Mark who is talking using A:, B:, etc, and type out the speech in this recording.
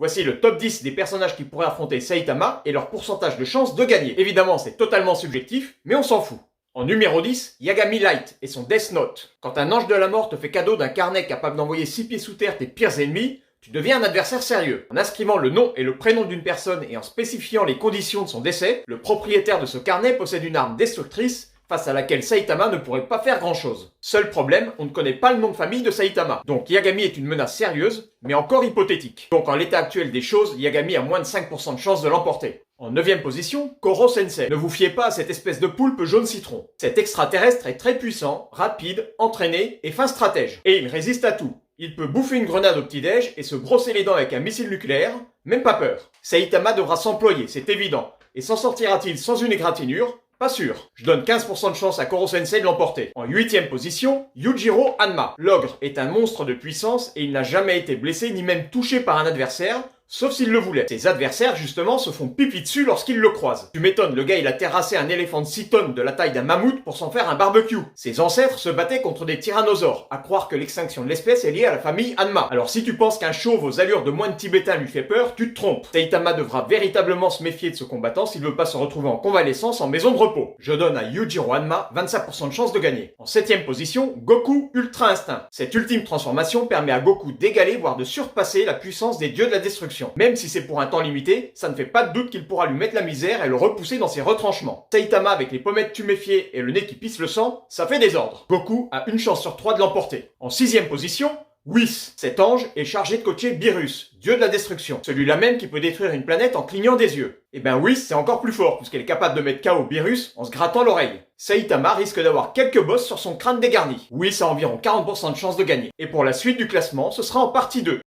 A: Voici le top 10 des personnages qui pourraient affronter Saitama et leur pourcentage de chance de gagner. Évidemment, c'est totalement subjectif, mais on s'en fout. En numéro 10, Yagami Light et son Death Note. Quand un ange de la mort te fait cadeau d'un carnet capable d'envoyer 6 pieds sous terre tes pires ennemis, tu deviens un adversaire sérieux. En inscrivant le nom et le prénom d'une personne et en spécifiant les conditions de son décès, le propriétaire de ce carnet possède une arme destructrice face à laquelle Saitama ne pourrait pas faire grand chose. Seul problème, on ne connaît pas le nom de famille de Saitama. Donc Yagami est une menace sérieuse, mais encore hypothétique. Donc en l'état actuel des choses, Yagami a moins de 5% de chance de l'emporter. En 9ème position, Koro Sensei. Ne vous fiez pas à cette espèce de poulpe jaune citron. Cet extraterrestre est très puissant, rapide, entraîné et fin stratège. Et il résiste à tout. Il peut bouffer une grenade au petit-déj et se brosser les dents avec un missile nucléaire, même pas peur. Saitama devra s'employer, c'est évident. Et s'en sortira-t-il sans une égratignure? Pas sûr. Je donne 15% de chance à Koro Sensei de l'emporter. En 8ème position, Yujiro Hanma. L'ogre est un monstre de puissance et il n'a jamais été blessé ni même touché par un adversaire, sauf s'il le voulait. Ses adversaires, justement, se font pipi dessus lorsqu'ils le croisent. Tu m'étonnes, le gars il a terrassé un éléphant de 6 tonnes de la taille d'un mammouth pour s'en faire un barbecue. Ses ancêtres se battaient contre des tyrannosaures, à croire que l'extinction de l'espèce est liée à la famille Hanma. Alors si tu penses qu'un chauve aux allures de moine tibétain lui fait peur, tu te trompes. Saitama devra véritablement se méfier de ce combattant s'il veut pas se retrouver en convalescence en maison de repos. Je donne à Yujiro Hanma 25% de chance de gagner. En 7ème position, Goku Ultra Instinct. Cette ultime transformation permet à Goku d'égaler voire de surpasser la puissance des dieux de la destruction. Même si c'est pour un temps limité, ça ne fait pas de doute qu'il pourra lui mettre la misère et le repousser dans ses retranchements. Saitama avec les pommettes tuméfiées et le nez qui pisse le sang, ça fait désordre. Goku a une chance sur 3 de l'emporter. En 6ème position, Whis. Cet ange est chargé de coacher Beerus, dieu de la destruction. Celui-là même qui peut détruire une planète en clignant des yeux. Et ben Whis c'est encore plus fort puisqu'elle est capable de mettre KO Beerus en se grattant l'oreille. Saitama risque d'avoir quelques bosses sur son crâne dégarni. Whis a environ 40% de chance de gagner. Et pour la suite du classement, ce sera en partie 2.